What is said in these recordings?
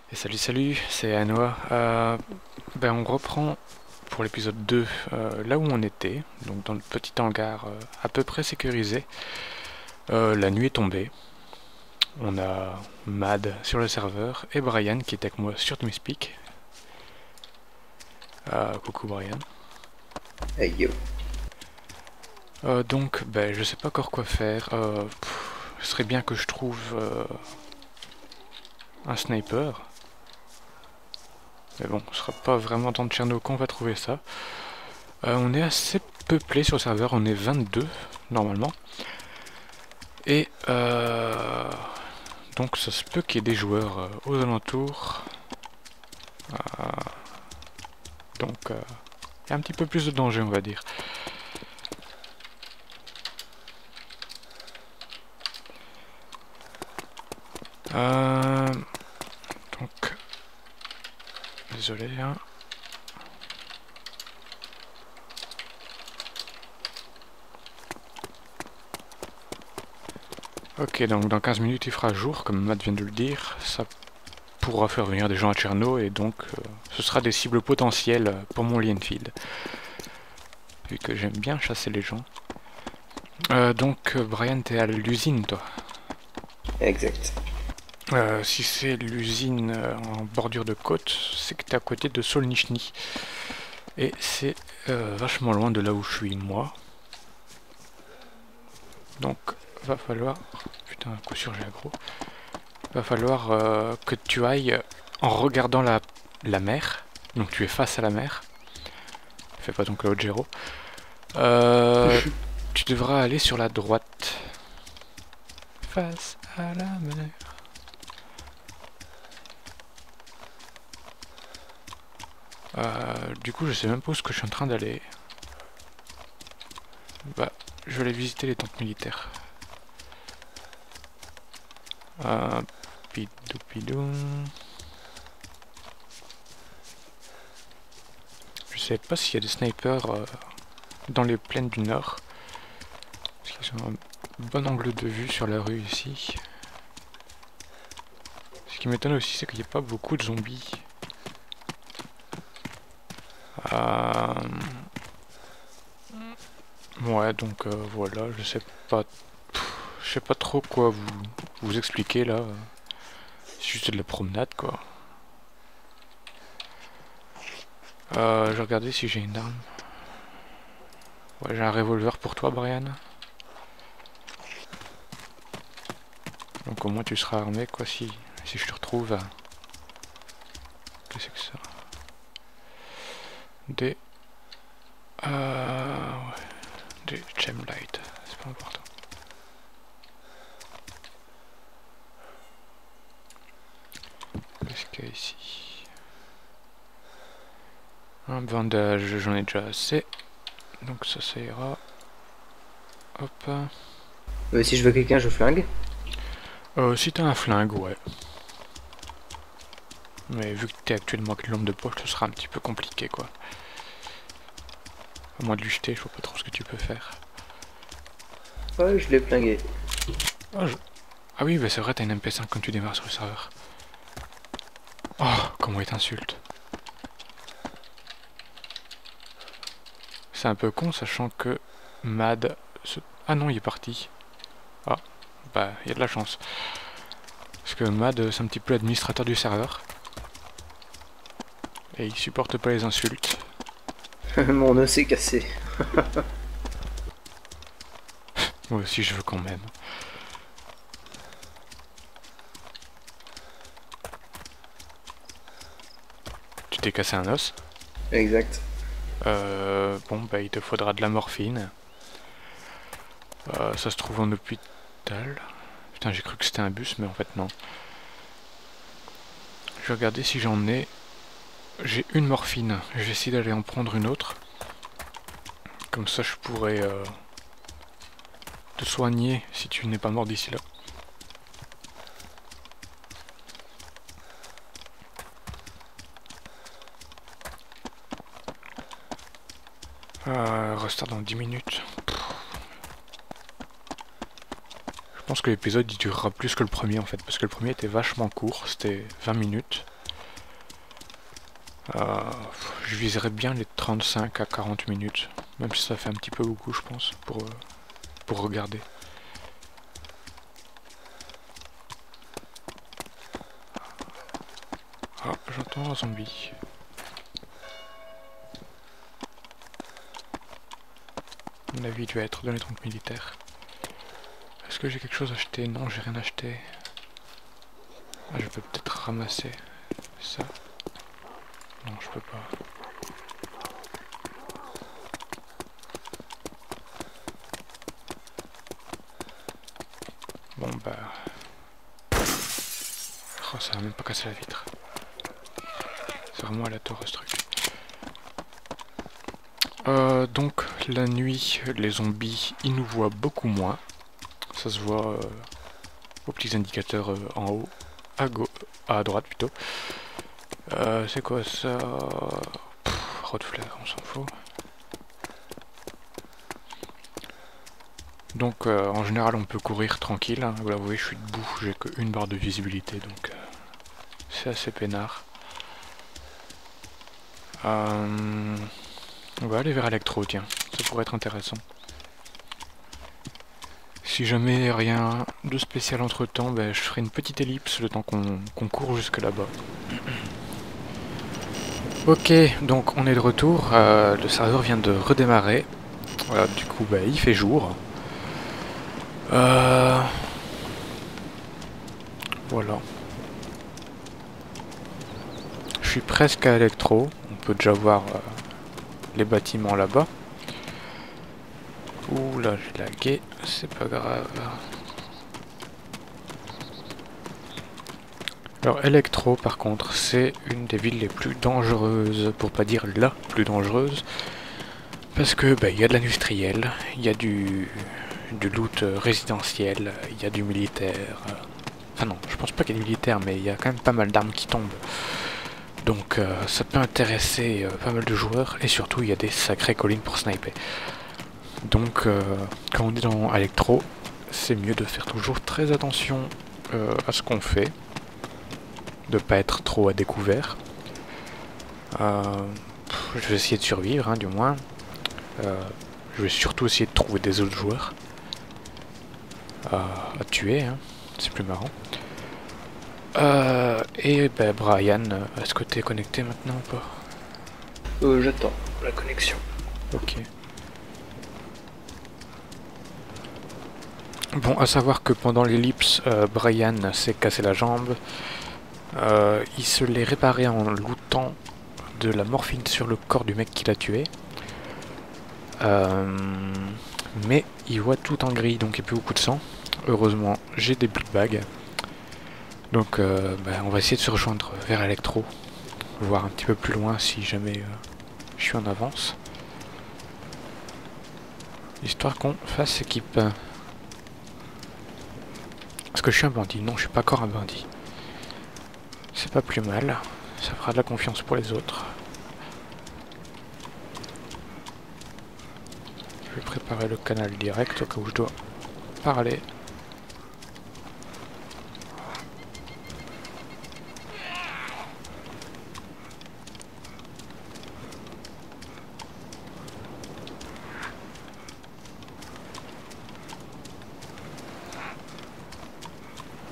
Et salut, c'est Anoa. On reprend pour l'épisode 2 là où on était, donc dans le petit hangar à peu près sécurisé. La nuit est tombée. On a Mad sur le serveur et Brian qui est avec moi sur TeamSpeak. Coucou Brian. Hey yo. Je sais pas encore quoi faire. Ce serait bien que je trouve un sniper. Mais bon, ce sera pas vraiment dans Tcherno qu'on va trouver ça. On est assez peuplé sur le serveur, on est 22 normalement. Et donc ça se peut qu'il y ait des joueurs aux alentours. Euh, il y a un petit peu plus de danger, on va dire. Euh, donc, désolé. Hein. Ok, donc dans 15 minutes il fera jour, comme Matt vient de le dire. Ça pourra faire venir des gens à Tcherno et donc ce sera des cibles potentielles pour mon Lienfield. Vu que j'aime bien chasser les gens. Brian, t'es à l'usine toi. Exact. Si c'est l'usine en bordure de côte, c'est que t'es à côté de Solnichny. Et c'est vachement loin de là où je suis moi. Donc va falloir... Putain, à coup sûr j'ai aggro. Va falloir que tu ailles en regardant la mer. Donc tu es face à la mer. Fais pas ton Claude Gero. Tu devras aller sur la droite. Face à la mer. Du coup, je sais même pas où est-ce que je suis en train d'aller. Bah, je vais aller visiter les tentes militaires. Pidou pidou. Je sais pas s'il y a des snipers dans les plaines du nord. Parce qu'ils ont un bon angle de vue sur la rue ici. Ce qui m'étonne aussi, c'est qu'il n'y a pas beaucoup de zombies. Ouais, donc voilà, je sais pas trop quoi vous expliquer là. C'est juste de la promenade quoi. Je vais regarder si j'ai une arme. Ouais, j'ai un revolver pour toi, Brian. Donc au moins tu seras armé quoi si je te retrouve. Qu'est-ce que c'est que ça? Des... ouais. Des gemlight, c'est pas important. Qu'est-ce qu'il y a ici? Un bandage, j'en ai déjà assez. Donc ça ira. Hop. Si je veux quelqu'un, je flingue. Si t'as un flingue, ouais. Mais vu que t'es actuellement avec une lampe de poche, ce sera un petit peu compliqué quoi. À moins de lui jeter, je vois pas trop ce que tu peux faire. Ouais, je l'ai flingué. Ah oui, bah c'est vrai, t'as une MP5 quand tu démarres sur le serveur. Oh, comment il t'insulte. C'est un peu con, sachant que Mad... Ah non, il est parti. Ah, bah, il y a de la chance. Parce que Mad, c'est un petit peu l'administrateur du serveur. Et il supporte pas les insultes. Mon os s'est cassé. Moi aussi, je veux quand même. Tu t'es cassé un os. Exact. Bon, bah, il te faudra de la morphine. Ça se trouve en hôpital. Putain, j'ai cru que c'était un bus, mais en fait, non. Je vais regarder si j'en ai. J'ai une morphine. Je vais essayer d'aller en prendre une autre. Comme ça, je pourrais te soigner si tu n'es pas mort d'ici là. Restart dans 10 minutes. Je pense que l'épisode il durera plus que le premier en fait, parce que le premier était vachement court, c'était 20 minutes. Je viserais bien les 35 à 40 minutes, même si ça fait un petit peu beaucoup je pense pour regarder. Ah, j'entends un zombie. À mon avis, il doit être dans les trompes militaires. Est-ce que j'ai quelque chose à acheter? Non, j'ai rien acheté. Ah, je peux peut-être ramasser ça. Non, je peux pas. Bon bah... Oh, ça va même pas casser la vitre. C'est vraiment aléatoire ce truc. Donc la nuit, les zombies, ils nous voient beaucoup moins. Ça se voit aux petits indicateurs en haut, à droite plutôt. C'est quoi ça? Rod flare, on s'en fout. Donc en général on peut courir tranquille, hein. Voilà, vous voyez je suis debout, j'ai qu'une barre de visibilité donc c'est assez peinard. On va aller vers Electro, tiens, ça pourrait être intéressant. Si jamais rien de spécial entre temps, ben, je ferai une petite ellipse le temps qu'on court jusque là-bas. Ok, donc on est de retour, le serveur vient de redémarrer. Voilà, du coup ben, il fait jour. Voilà. Je suis presque à Electro, on peut déjà voir les bâtiments là-bas. Ouh là, j'ai lagué, c'est pas grave. Alors Electro par contre, c'est une des villes les plus dangereuses, pour pas dire la plus dangereuse. Parce que bah, y a de l'industriel, il y a du loot résidentiel, il y a du militaire. Enfin non, je pense pas qu'il y ait du militaire, mais il y a quand même pas mal d'armes qui tombent. Donc ça peut intéresser pas mal de joueurs, et surtout il y a des sacrées collines pour sniper. Donc quand on est dans Electro, c'est mieux de faire toujours très attention à ce qu'on fait, de pas être trop à découvert. Je vais essayer de survivre, hein, du moins. Je vais surtout essayer de trouver des autres joueurs à tuer, hein. C'est plus marrant. Et ben Brian, est-ce que t'es connecté maintenant ou pas? J'attends la connexion. Ok. Bon, à savoir que pendant l'ellipse, Brian s'est cassé la jambe. Il se l'est réparé en lootant de la morphine sur le corps du mec qui l'a tué. Mais il voit tout en gris, donc il n'y a plus beaucoup de sang. Heureusement, j'ai des blood bags. Donc on va essayer de se rejoindre vers Electro. Voir un petit peu plus loin si jamais je suis en avance. Histoire qu'on fasse équipe. Est-ce que je suis un bandit? Non, je suis pas encore un bandit. C'est pas plus mal. Ça fera de la confiance pour les autres. Je vais préparer le canal direct au cas où je dois parler.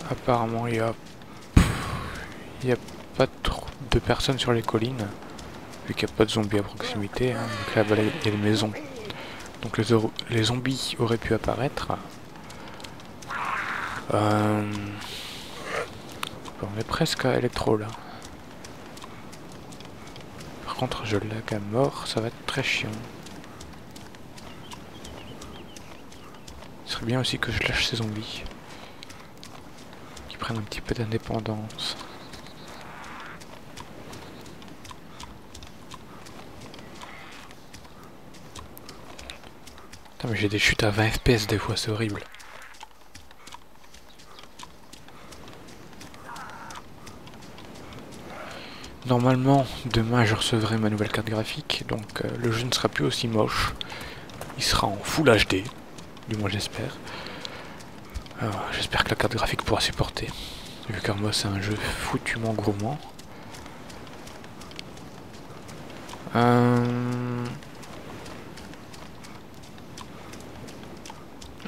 Apparemment il y a pas trop de personnes sur les collines, vu qu'il n'y a pas de zombies à proximité, hein. Donc là-bas il y a les maisons. Donc les zombies auraient pu apparaître. On est presque à Electro là. Par contre je lag à mort, ça va être très chiant. Ce serait bien aussi que je lâche ces zombies. Qui prennent un petit peu d'indépendance. Putain mais j'ai des chutes à 20 FPS des fois, c'est horrible. Normalement, demain je recevrai ma nouvelle carte graphique, donc le jeu ne sera plus aussi moche. Il sera en Full HD, du moins j'espère. J'espère que la carte graphique pourra supporter, vu qu'Arma c'est un jeu foutument gourmand.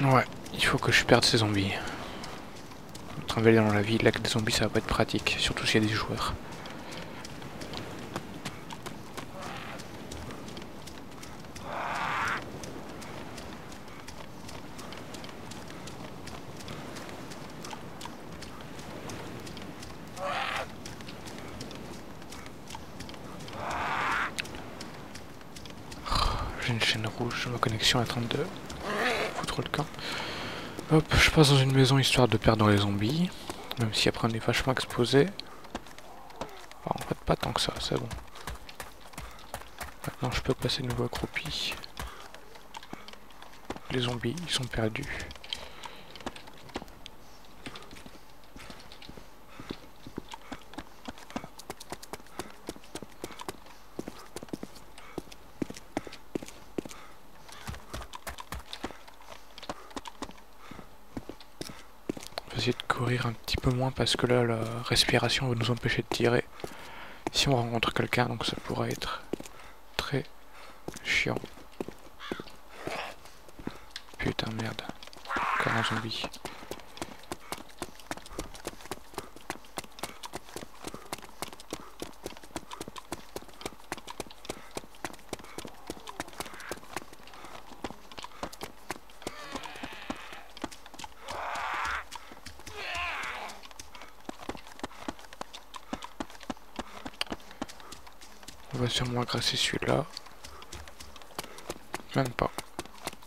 Ouais, il faut que je perde ces zombies. Travailler dans la ville avec des zombies, ça va pas être pratique, surtout s'il y a des joueurs. J'ai une chaîne rouge, ma connexion est en train de foutre le camp. Hop, je passe dans une maison histoire de perdre les zombies. Même si après on est vachement exposé. Oh, en fait pas tant que ça, c'est bon. Maintenant je peux passer de nouveau accroupi. Les zombies, ils sont perdus. On va essayer de courir un petit peu moins parce que là la respiration va nous empêcher de tirer. Si on rencontre quelqu'un, donc ça pourrait être très chiant. Putain merde. Encore un zombie. On va sûrement agresser celui-là. Même pas.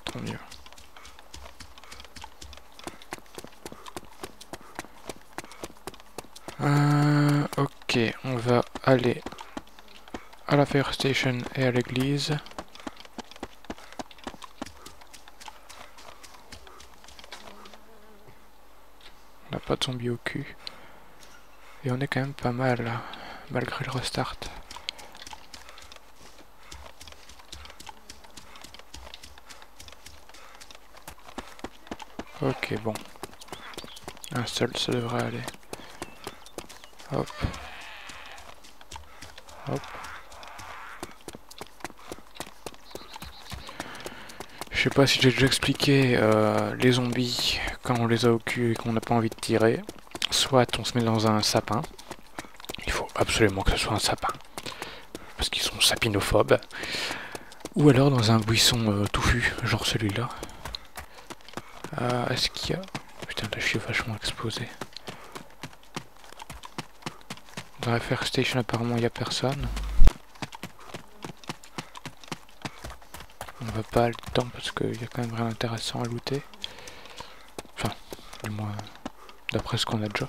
Tant mieux. Ok, on va aller à la fire station et à l'église. On n'a pas de zombies au cul. Et on est quand même pas mal, malgré le restart. Ok, bon. Un seul, ça devrait aller. Hop. Hop. Je sais pas si j'ai déjà expliqué les zombies quand on les a au cul et qu'on n'a pas envie de tirer. Soit on se met dans un sapin. Il faut absolument que ce soit un sapin. Parce qu'ils sont sapinophobes. Ou alors dans un buisson touffu, genre celui-là. Est-ce qu'il y a... Putain, là je suis vachement exposé. Dans la fire station apparemment il n'y a personne. On va pas aller dedans parce qu'il y a quand même rien d'intéressant à looter. Enfin, du moins d'après ce qu'on a déjà.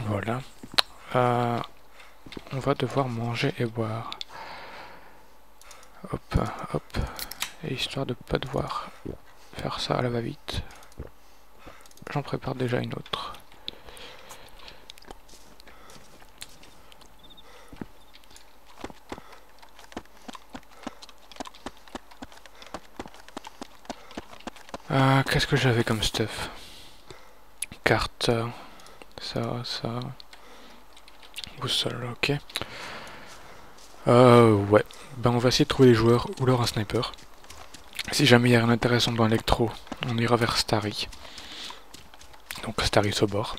Voilà. On va devoir manger et boire. Hop, hop. Et histoire de pas devoir faire ça à la va-vite, j'en prépare déjà une autre. Qu'est-ce que j'avais comme stuff? Carte, ça. Boussole, ok. Ouais. Ben on va essayer de trouver les joueurs ou alors un sniper. Si jamais il y a rien d'intéressant dans l'électro, on ira vers Starry. Donc Starry Sobor.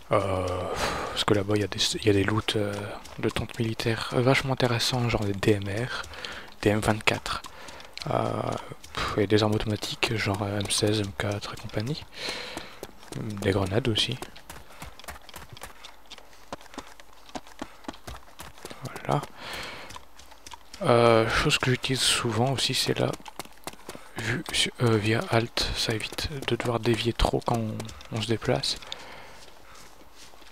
Parce que là-bas il y a des loots de tentes militaires vachement intéressants, genre des DMR, des M24. Et des armes automatiques, genre M16, M4 et compagnie. Des grenades aussi. Voilà. Chose que j'utilise souvent aussi, c'est la vue via Alt. Ça évite de devoir dévier trop quand on se déplace.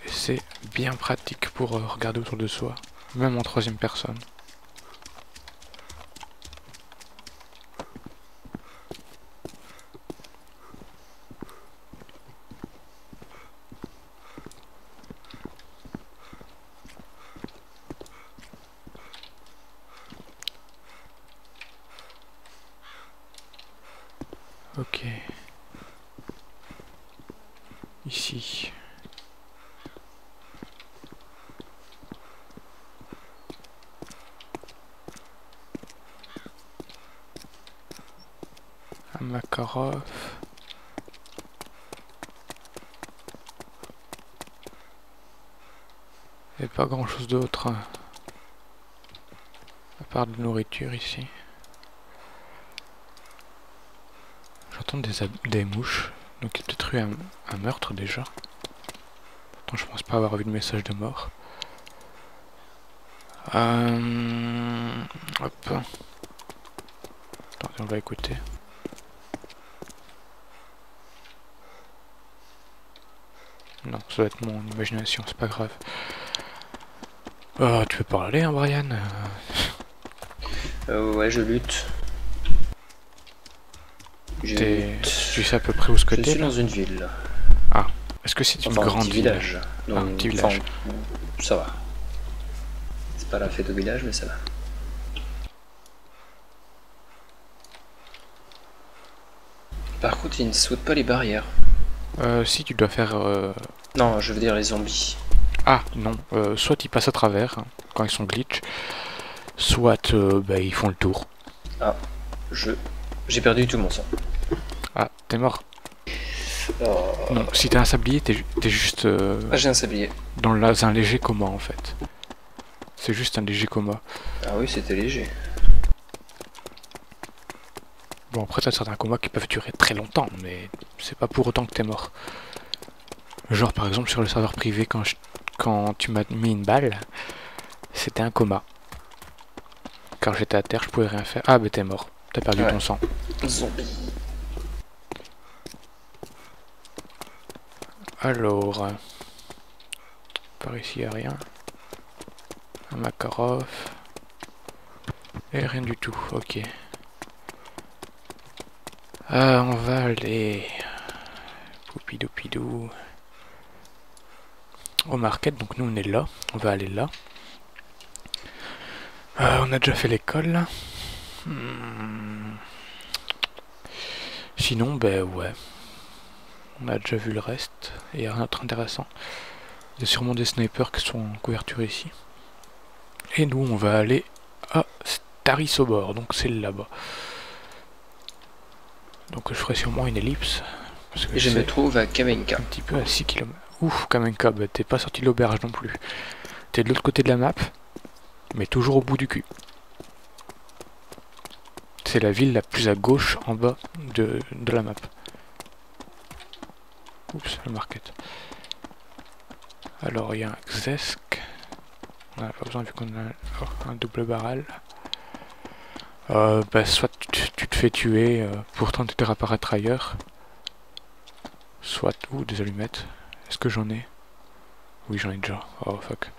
Et c'est bien pratique pour regarder autour de soi, même en troisième personne. Ok. Ici. Un Makarov. Et pas grand chose d'autre. Hein. À part de nourriture ici. J'entends des mouches. Donc il y a peut-être eu un meurtre déjà. Pourtant je pense pas avoir vu de message de mort. Hop. Attendez, on va écouter. Non, ça doit être mon imagination, c'est pas grave. Oh, tu peux parler, hein, Brian? Ouais, je lutte. Tu sais à peu près où ce que Je t'es suis là? dans une ville. Ah, est-ce que c'est une Enfin, un grande petit ville? village. Ah, un petit village. Enfin, ça va. C'est pas la fête au village, mais ça va. Par contre, ils ne sautent pas les barrières. Si tu dois faire... Non, je veux dire les zombies. Ah, non. Soit ils passent à travers, hein, quand ils sont glitch, soit bah, ils font le tour. Ah, j'ai perdu tout mon sang. Ah, t'es mort. Oh. Non, si t'es un sablier, t'es juste Ah, j'ai un sablier. dans un léger coma en fait. C'est juste un léger coma. Ah oui, c'était léger. Bon, après t'as certains comas qui peuvent durer très longtemps, mais c'est pas pour autant que t'es mort. Genre par exemple sur le serveur privé, quand tu m'as mis une balle, c'était un coma. Quand j'étais à terre, je pouvais rien faire. Ah, bah t'es mort. T'as perdu ton sang. Zombie. Alors... par ici, y a rien. Un Makarov. Et rien du tout, ok. On va aller... Poupidou pidou. Au market, donc nous on est là. On va aller là. On a déjà fait l'école. Sinon, ben ouais. On a déjà vu le reste. Et il y a rien d'autre intéressant. Il y a sûrement des snipers qui sont en couverture ici. Et nous, on va aller à Starisobor. Donc c'est là-bas. Donc je ferai sûrement une ellipse. Parce que Et je me trouve à Kamenka. Un petit peu à 6 km. Ouf, Kamenka, bah, t'es pas sorti de l'auberge non plus. T'es de l'autre côté de la map, mais toujours au bout du cul. C'est la ville la plus à gauche en bas de la map. Oups, le market. Alors, il y a un Xesk. On n'a pas besoin vu qu'on a un double barrel. Bah, soit tu te fais tuer pour tenter de réapparaître ailleurs. Soit... Ouh, des allumettes. Est-ce que j'en ai? Oui, j'en ai déjà. Oh, fuck.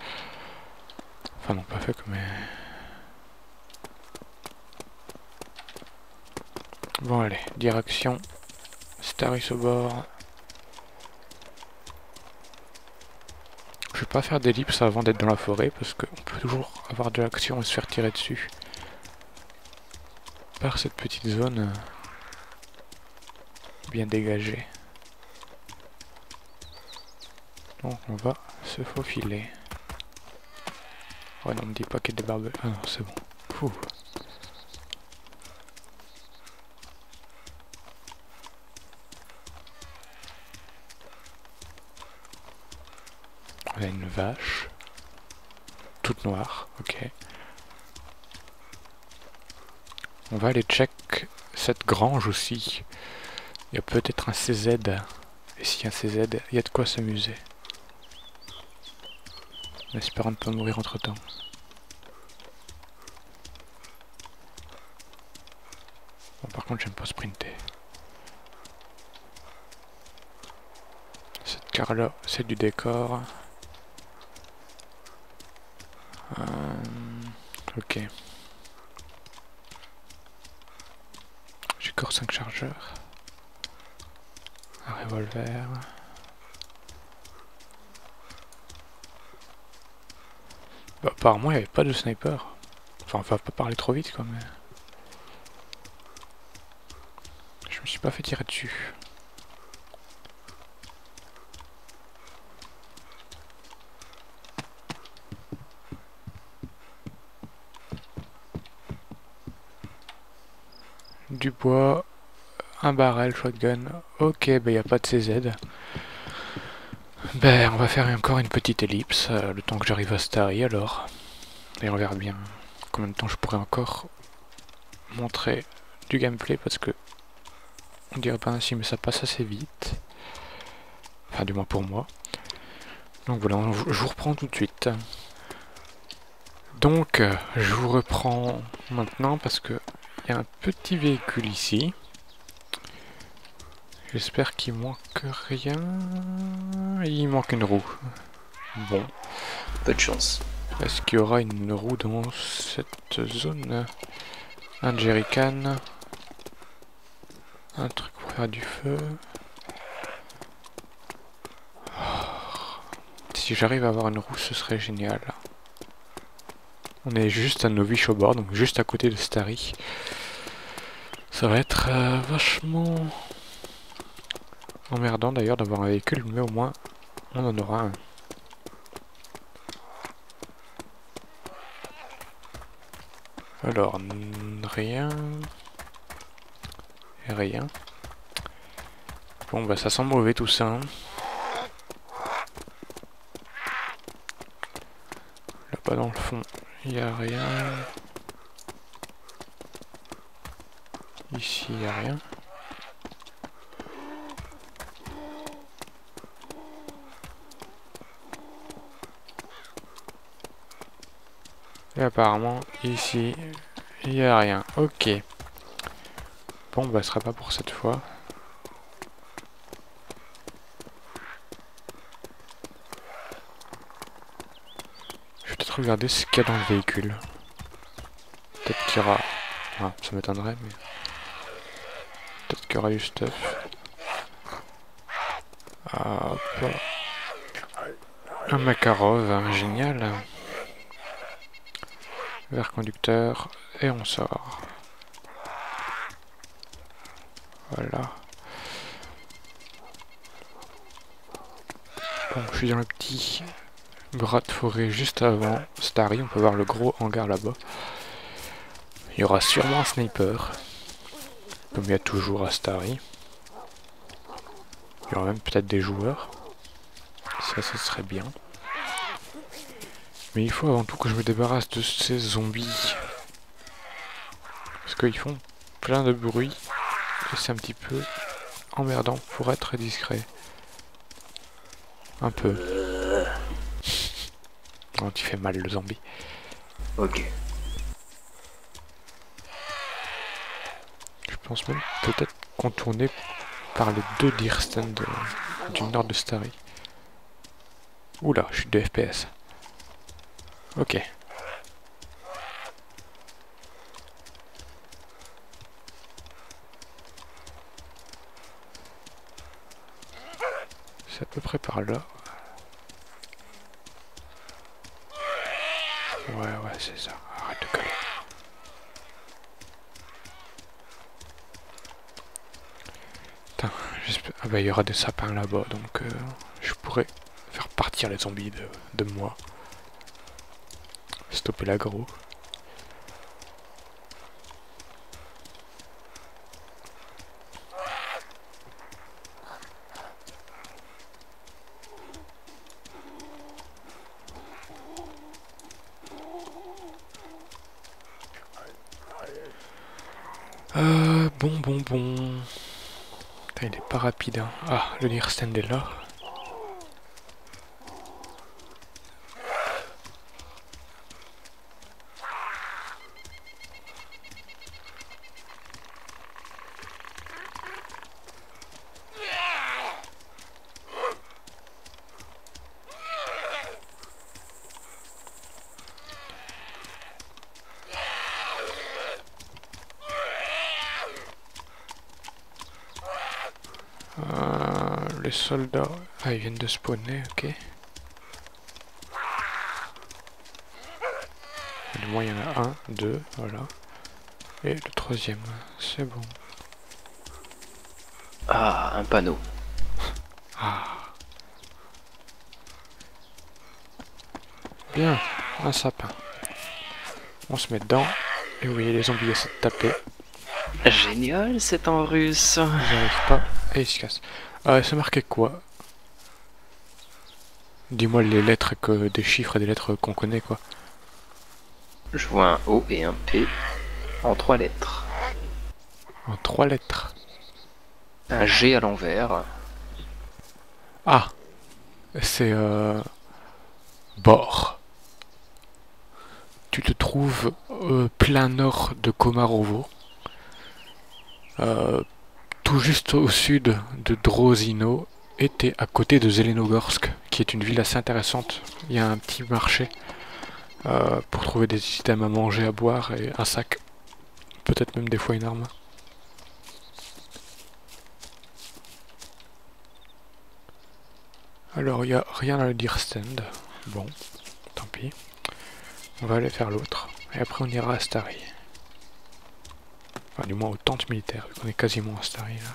Enfin, non, pas fuck, mais... Bon, allez, direction Starisobor. Je vais pas faire d'ellipse avant d'être dans la forêt, parce qu'on peut toujours avoir de l'action et se faire tirer dessus. Par cette petite zone bien dégagée. Donc on va se faufiler. Ouais, non, me dis pas qu'il y a des barbelés. Ah non, c'est bon. Ouh. On a une vache. Toute noire, ok. On va aller check cette grange aussi. Il y a peut-être un CZ. Et s'il y a un CZ, il y a de quoi s'amuser. En espérant ne pas mourir entre temps. Bon, par contre, j'aime pas sprinter. Cette carte là, c'est du décor. Ok. J'ai encore 5 chargeurs. Un revolver. Bah, apparemment, il n'y avait pas de sniper. Enfin, on va pas parler trop vite, quoi, mais... Je me suis pas fait tirer dessus. Du bois, un barrel, shotgun. Ok, bah y a pas de CZ. Ben, on va faire encore une petite ellipse, le temps que j'arrive à Starry alors. Et on verra bien combien de temps je pourrais encore montrer du gameplay parce que on dirait pas ainsi mais ça passe assez vite. Enfin du moins pour moi. Donc voilà, je vous reprends tout de suite. Donc je vous reprends maintenant parce que il y a un petit véhicule ici. J'espère qu'il manque rien. Il manque une roue. Bon. Peu de chance. Est-ce qu'il y aura une roue dans cette zone? Un jerrycan. Un truc pour faire du feu. Si j'arrive à avoir une roue, ce serait génial. On est juste à Novi Shobor, donc juste à côté de Starry. Ça va être vachement emmerdant d'ailleurs d'avoir un véhicule, mais au moins on en aura un. Alors, rien. Et rien. Bon bah ça sent mauvais tout ça. Hein. Là-bas dans le fond, il n'y a rien. Ici, il n'y a rien. Et apparemment, ici, il n'y a rien. Ok. Bon, bah, ce sera pas pour cette fois. Je vais peut-être regarder ce qu'il y a dans le véhicule. Peut-être qu'il y aura... Ah, ça m'étonnerait, mais... Peut-être qu'il y aura du stuff. Hop. Un Makarov, hein, génial. Verre conducteur, et on sort. Voilà. Bon, je suis dans le petit gratte forêt juste avant Starry. On peut voir le gros hangar là-bas. Il y aura sûrement un sniper, comme il y a toujours à Starry. Il y aura même peut-être des joueurs. Ça serait bien. Mais il faut avant tout que je me débarrasse de ces zombies. Parce qu'ils font plein de bruit. Et c'est un petit peu emmerdant pour être discret. Un peu. Oh, tu fais mal le zombie. Ok. Je pense même peut-être contourner par les deux deer stands du nord de Starry. Oula, je suis de FPS. Ok. C'est à peu près par là. Ouais, c'est ça. Arrête de coller. Putain, j'espère... Ah bah, il y aura des sapins là-bas, donc je pourrais faire partir les zombies de moi. Stopper l'aggro. Bon. Putain, il est pas rapide. Hein. Ah, le deer stand est là. Les soldats... Ah, ils viennent de spawner, ok. Du moins, il y en a un, deux, voilà. Et le troisième, c'est bon. Ah, un panneau. Ah. Bien, un sapin. On se met dedans. Et vous voyez les zombies essaient de taper. Génial, c'est en russe. Ils n'y arrivent pas. Et ils se cassent. C'est marqué quoi? Dis-moi les lettres que des chiffres et des lettres qu'on connaît quoi. Je vois un O et un P en 3 lettres. En 3 lettres. Un G à l'envers. Ah, c'est bord. Tu te trouves plein nord de Komarovo, tout juste au sud de Drozino, et t'es à côté de Zelenogorsk, qui est une ville assez intéressante. Il y a un petit marché pour trouver des items à manger, à boire et un sac. Peut-être même des fois une arme. Alors il n'y a rien à le dire stand. Bon, tant pis. On va aller faire l'autre. Et après on ira à Stary. Enfin du moins aux tentes militaires, vu qu'on est quasiment à Stary là.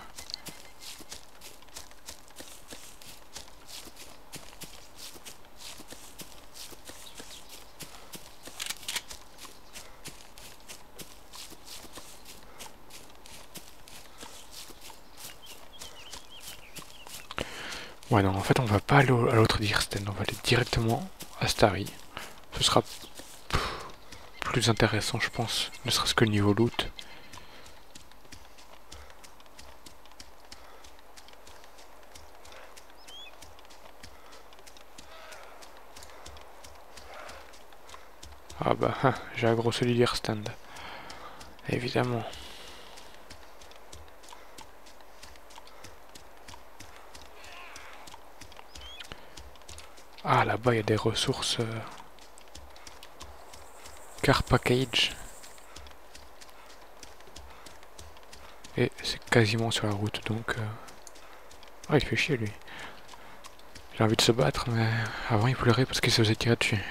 Ouais non, en fait on va pas aller à l'autre Dirsten, on va aller directement à Stary. Ce sera plus intéressant je pense, ne serait-ce que le niveau loot. Ah bah, j'ai aggrossé du Dirsten. Évidemment. Ah là-bas il y a des ressources... Car package. Et c'est quasiment sur la route donc... Ah il fait chier lui. J'ai envie de se battre mais avant il pleurait parce qu'il se faisait tirer dessus.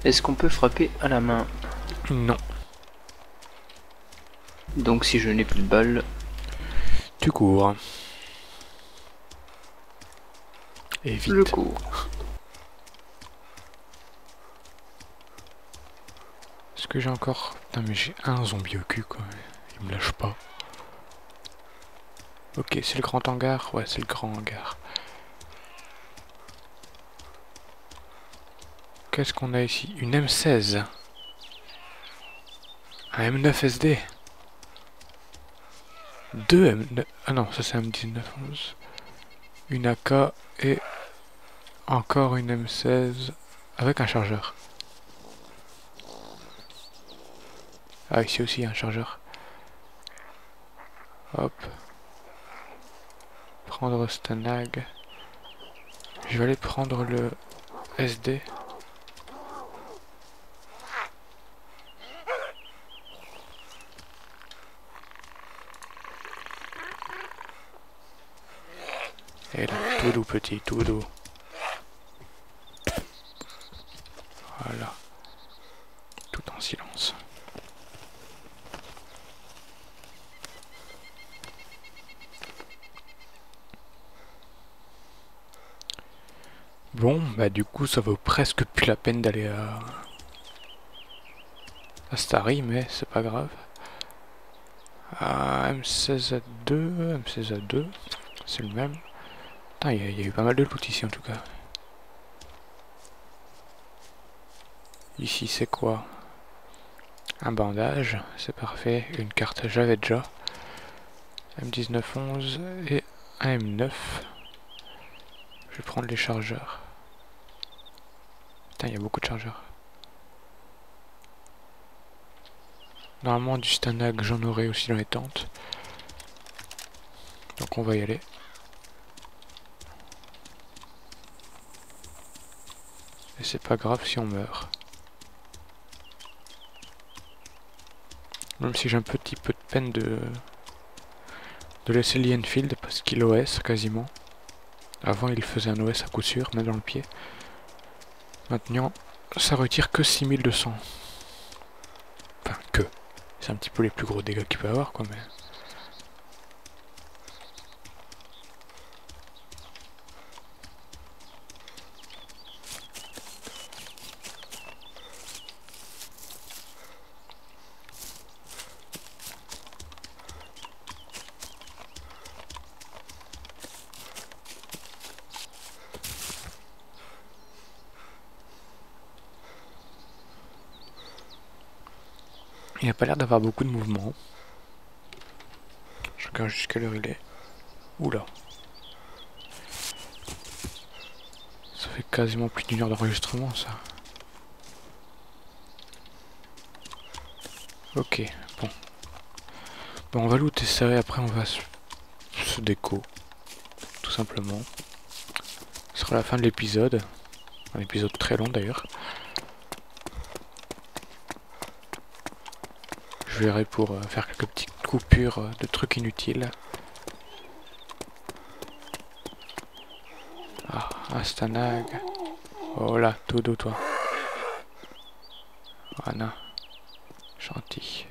Est-ce qu'on peut frapper à la main? Non. Donc si je n'ai plus de balles... Tu cours. Et vite. Je cours. Est-ce que j'ai encore... Putain mais j'ai un zombie au cul quoi. Il me lâche pas. Ok, c'est le grand hangar? Ouais, c'est le grand hangar. Qu'est-ce qu'on a ici? Une M16. Un M9 SD. Deux M9... Ah non, ça c'est M1911. Une AK et encore une M16 avec un chargeur. Ah, ici aussi il y a un chargeur. Hop. Prendre Stanag. Je vais aller prendre le SD. Et là, tout doux petit, tout doux. Voilà. Tout en silence. Bon, bah du coup ça vaut presque plus la peine d'aller à Stary, mais c'est pas grave. M16A2, M16A2, c'est le même. Putain, il y a eu pas mal de loot ici en tout cas. Ici c'est quoi? Un bandage, c'est parfait. Une carte j'avais déjà. M1911 et un M9. Je vais prendre les chargeurs. Putain, il y a beaucoup de chargeurs. Normalement du Stanag j'en aurai aussi dans les tentes. Donc on va y aller. Et c'est pas grave si on meurt. Même si j'ai un petit peu de peine de laisser l'Enfield parce qu'il OS quasiment. Avant il faisait un OS à coup sûr, même dans le pied. Maintenant ça retire que 6200. Enfin, que. C'est un petit peu les plus gros dégâts qu'il peut avoir, quoi, mais... Il n'a pas l'air d'avoir beaucoup de mouvement. Je regarde jusqu'à l'heure il est. Oula. Ça fait quasiment plus d'une heure d'enregistrement, ça. Ok, bon. Bon, on va looter ça et après on va se déco. Tout simplement. Ce sera la fin de l'épisode. Un épisode très long d'ailleurs. Je verrai pour faire quelques petites coupures de trucs inutiles. Ah, Astanag. Oh là, Todo toi. Voilà. Gentil.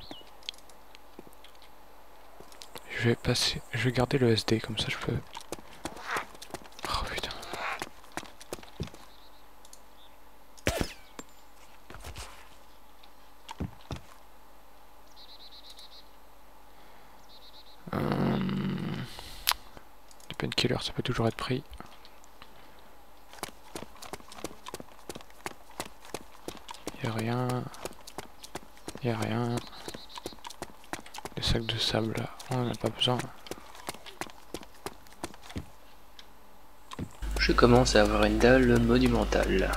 Je vais garder le SD comme ça je peux. Oh putain. Les painkillers ça peut toujours être pris. Y'a rien. Y'a rien. Les sacs de sable là, on en a pas besoin. Je commence à avoir une dalle monumentale.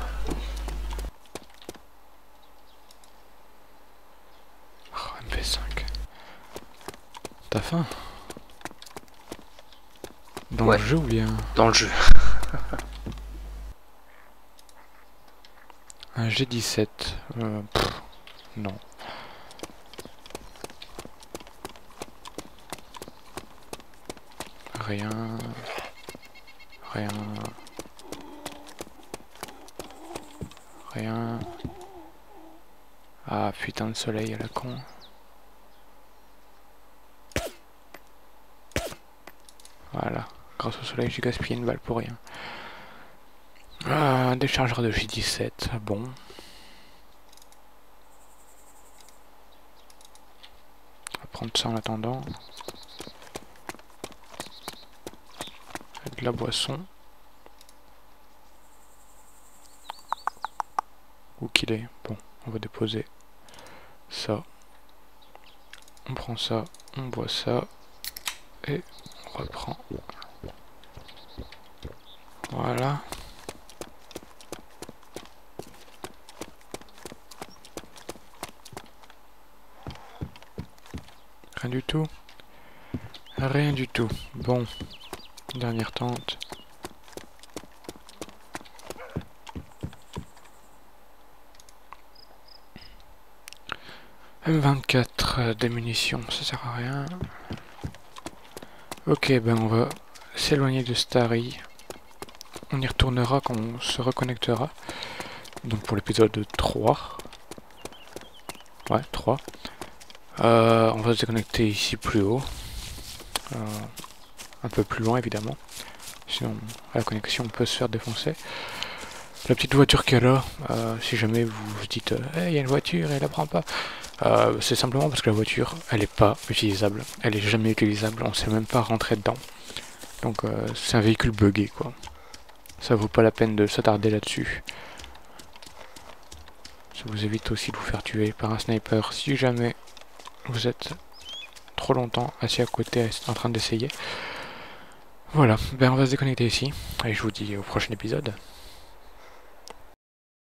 Oh, MP5. T'as faim? Dans Ouais. le jeu ou bien? Dans le jeu. Un G17. Non. Rien. Rien. Rien. Ah putain de soleil à la con. Voilà. Grâce au soleil j'ai gaspillé une balle pour rien. Ah, un déchargeur de J17. Bon. On va prendre ça en attendant. De la boisson. Où qu'il est. Bon, on va déposer ça. On prend ça, on boit ça. Et on reprend. Voilà. Rien du tout. Rien du tout. Bon. Dernière tente. M24, des munitions, ça sert à rien. Ok, ben on va s'éloigner de Starry. On y retournera quand on se reconnectera. Donc pour l'épisode 3. Ouais, 3. On va se déconnecter ici plus haut. Un peu plus loin évidemment. Sinon, à la connexion, on peut se faire défoncer. La petite voiture qu'elle a, si jamais vous vous dites hey, y a une voiture et elle la prend pas. C'est simplement parce que la voiture, elle est pas utilisable. Elle est jamais utilisable, on sait même pas rentrer dedans. Donc c'est un véhicule buggé quoi. Ça vaut pas la peine de s'attarder là-dessus. Ça vous évite aussi de vous faire tuer par un sniper si jamais vous êtes trop longtemps assis à côté en train d'essayer. Voilà, ben on va se déconnecter ici. Et je vous dis au prochain épisode.